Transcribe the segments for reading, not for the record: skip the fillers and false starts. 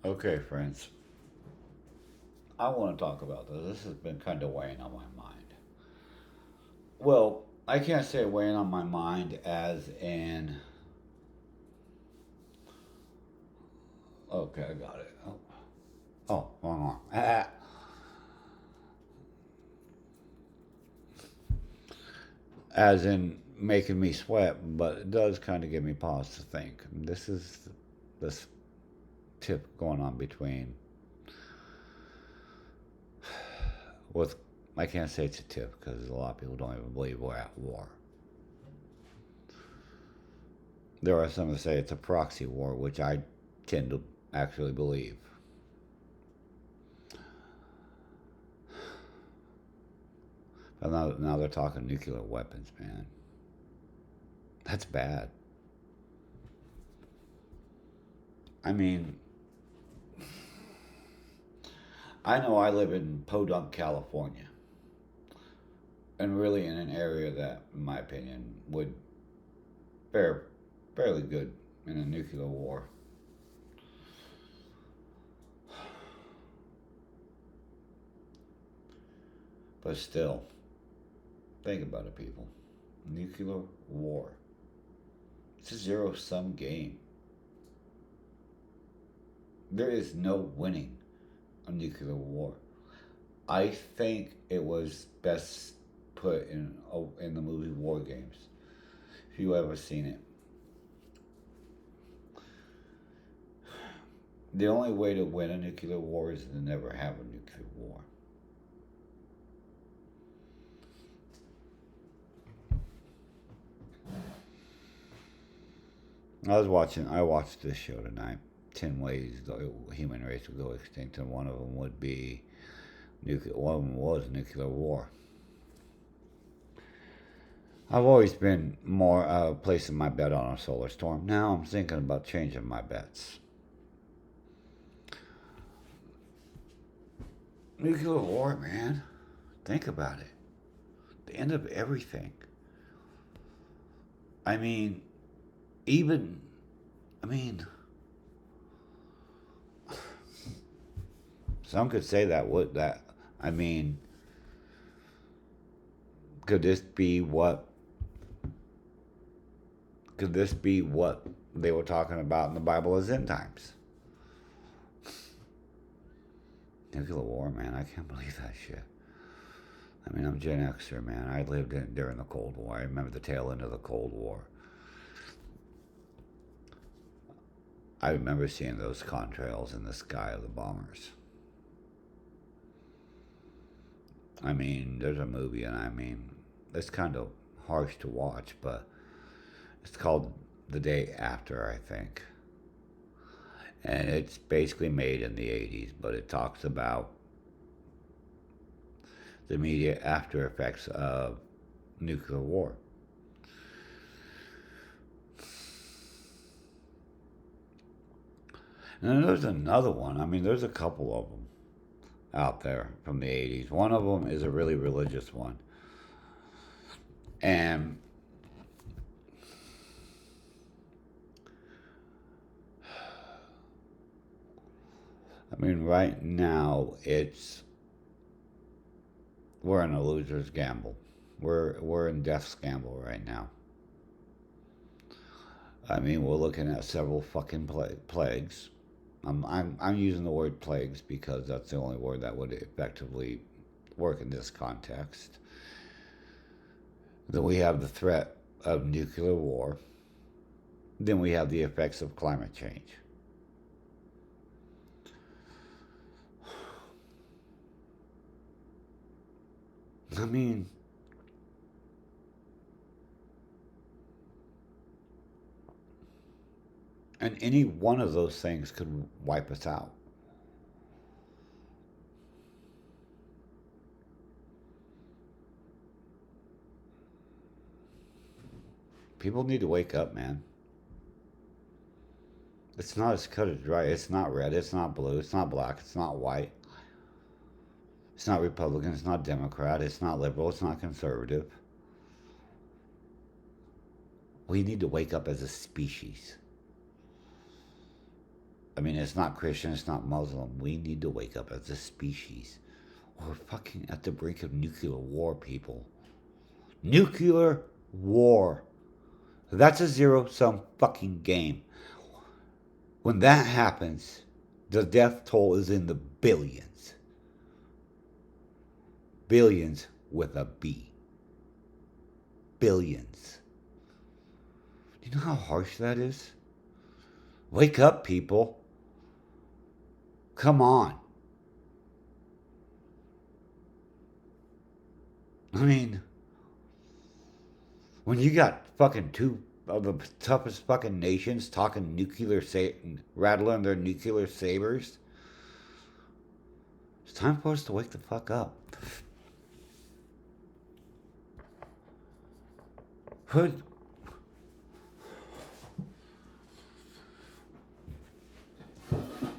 Okay, friends. I want to talk about this. This has been kind of weighing on my mind. Well, I can't say weighing on my mind as in. Okay, I got it. Oh, wrong one. As in making me sweat, but it does kind of give me pause to think. This is this tip going on between. With, I can't say it's a tip because a lot of people don't even believe we're at war. There are some that say it's a proxy war, which I tend to actually believe. But now they're talking nuclear weapons, man. That's bad. I mean, I know I live in Podunk, California, and really in an area that, in my opinion, would fare fairly good in a nuclear war. But still, think about it, people. Nuclear war. It's a zero sum game. There is no winning a nuclear war. I think it was best put in the movie War Games. If you ever seen it, the only way to win a nuclear war is to never have a nuclear war. I watched this show tonight. 10 ways the human race would go extinct, and one of them would be nuclear. One of them was nuclear war. I've always been more placing my bet on a solar storm. Now I'm thinking about changing my bets. Nuclear war, man. Think about it. The end of everything. I mean, even, I mean, some could say that would that. I mean, could this be what? Could this be what they were talking about in the Bible as end times? Nuclear war, man. I can't believe that shit. I mean, I'm Gen Xer, man. I lived during the Cold War. I remember the tail end of the Cold War. I remember seeing those contrails in the sky of the bombers. I mean, there's a movie, and I mean, it's kind of harsh to watch, but it's called The Day After, I think. And it's basically made in the 80s, but it talks about the immediate after effects of nuclear war. And then there's another one. I mean, there's a couple of them out there from the 80s. One of them is a really religious one. And I mean, right now we're in a loser's gamble. We're in death's gamble right now. I mean, we're looking at several fucking plagues. I'm using the word plagues because that's the only word that would effectively work in this context. Then we have the threat of nuclear war. Then we have the effects of climate change. I mean, and any one of those things could wipe us out. People need to wake up, man. It's not as cut as dry. It's not red. It's not blue. It's not black. It's not white. It's not Republican. It's not Democrat. It's not liberal. It's not conservative. We need to wake up as a species. I mean, it's not Christian, it's not Muslim. We need to wake up as a species. We're fucking at the brink of nuclear war, people. Nuclear war. That's a zero-sum fucking game. When that happens, the death toll is in the billions. Billions with a B. Billions. Do you know how harsh that is? Wake up, people. Come on. I mean, when you got fucking two of the toughest fucking nations talking rattling their nuclear sabers, it's time for us to wake the fuck up.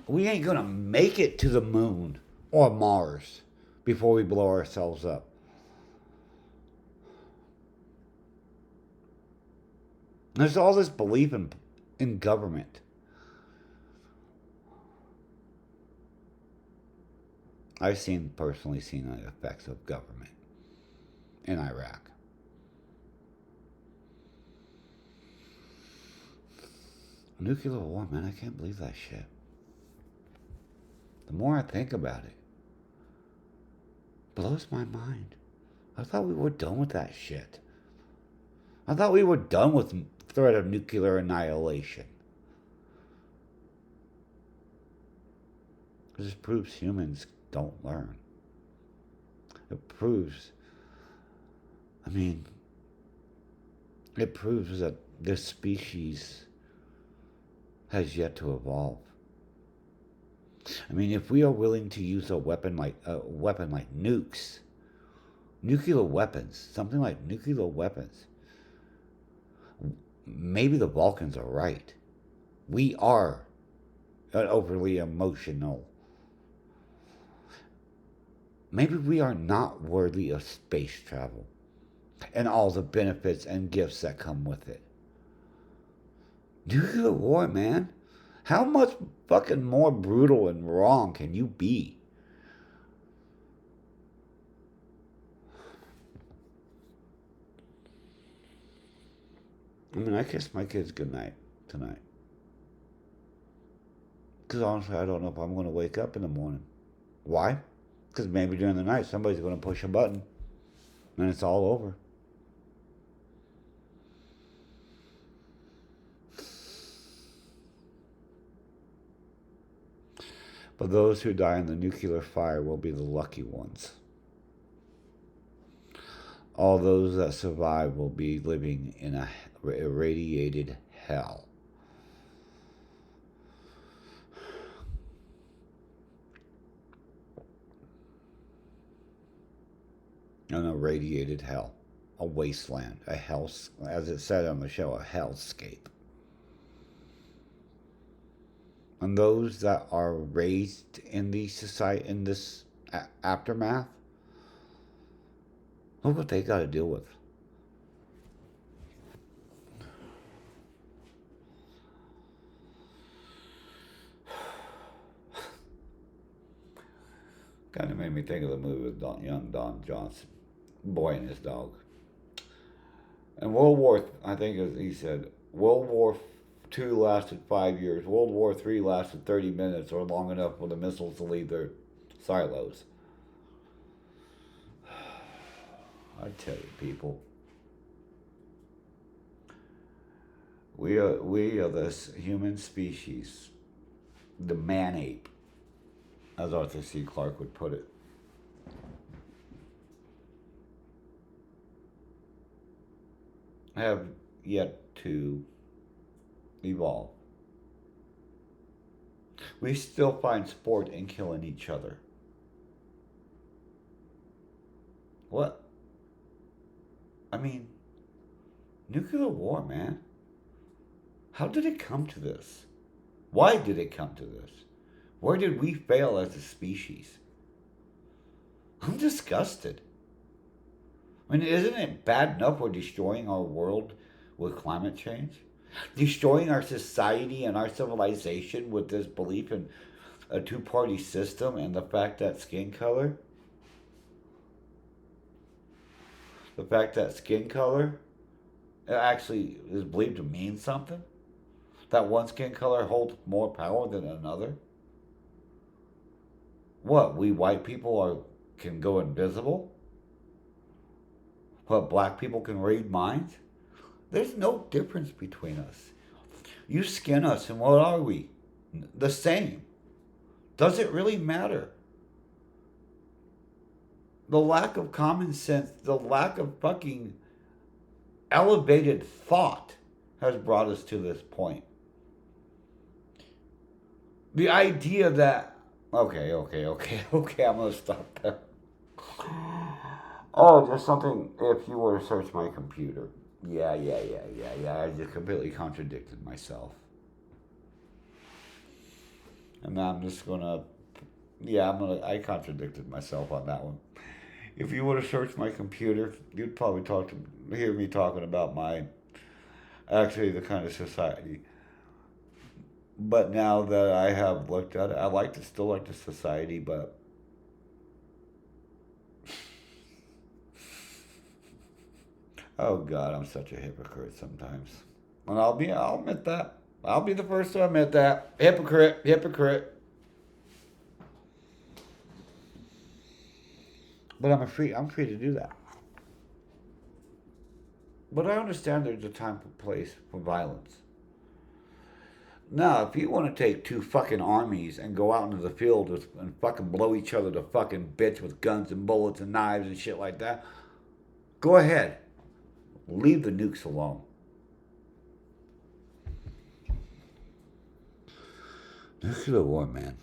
We ain't gonna make it to the moon or Mars before we blow ourselves up. There's all this belief in government. I've personally seen the effects of government in Iraq. Nuclear war, man, I can't believe that shit. The more I think about it, blows my mind. I thought we were done with that shit. I thought we were done with threat of nuclear annihilation. This proves humans don't learn. It proves that this species has yet to evolve. I mean, if we are willing to use a weapon like nukes, nuclear weapons, something like nuclear weapons, maybe the Balkans are right. We are overly emotional. Maybe we are not worthy of space travel and all the benefits and gifts that come with it. Nuclear war, man. How much fucking more brutal and wrong can you be? I mean, I kissed my kids goodnight tonight. Because honestly, I don't know if I'm going to wake up in the morning. Why? Because maybe during the night somebody's going to push a button and it's all over. But those who die in the nuclear fire will be the lucky ones. All those that survive will be living in a irradiated hell. An irradiated hell. A wasteland. A hell, as it said on the show, a hellscape. And those that are raised in the society, in this aftermath, look what they got to deal with. Kind of made me think of the movie with young Don Johnson, Boy and His Dog. And World War, I think as he said, World War II lasted 5 years. World War III lasted 30 minutes or long enough for the missiles to leave their silos. I tell you, people, we are this human species, the man-ape, as Arthur C. Clarke would put it. Have yet to evolve. We still find sport in killing each other. What? I mean, nuclear war, man. How did it come to this? Why did it come to this? Where did we fail as a species? I'm disgusted. I mean, isn't it bad enough we're destroying our world with climate change? Destroying our society and our civilization with this belief in a two-party system and the fact that skin color actually is believed to mean something, that one skin color holds more power than another. What, we white people can go invisible? What, black people can read minds? There's no difference between us. You skin us, and what are we? The same. Does it really matter? The lack of common sense, the lack of fucking elevated thought has brought us to this point. The idea that, okay, I'm gonna stop there. Oh, just something, if you were to search my computer. Yeah. I just completely contradicted myself. And now I'm just gonna, I contradicted myself on that one. If you were to search my computer, you'd probably hear me talking about actually the kind of society. But now that I have looked at it, still like the society, but oh God, I'm such a hypocrite sometimes. And I'll admit that. I'll be the first to admit that. Hypocrite. But I'm free to do that. But I understand there's a time and place for violence. Now, if you want to take two fucking armies and go out into the field and fucking blow each other to fucking bits with guns and bullets and knives and shit like that, go ahead. Leave the nukes alone. Nuclear war, man.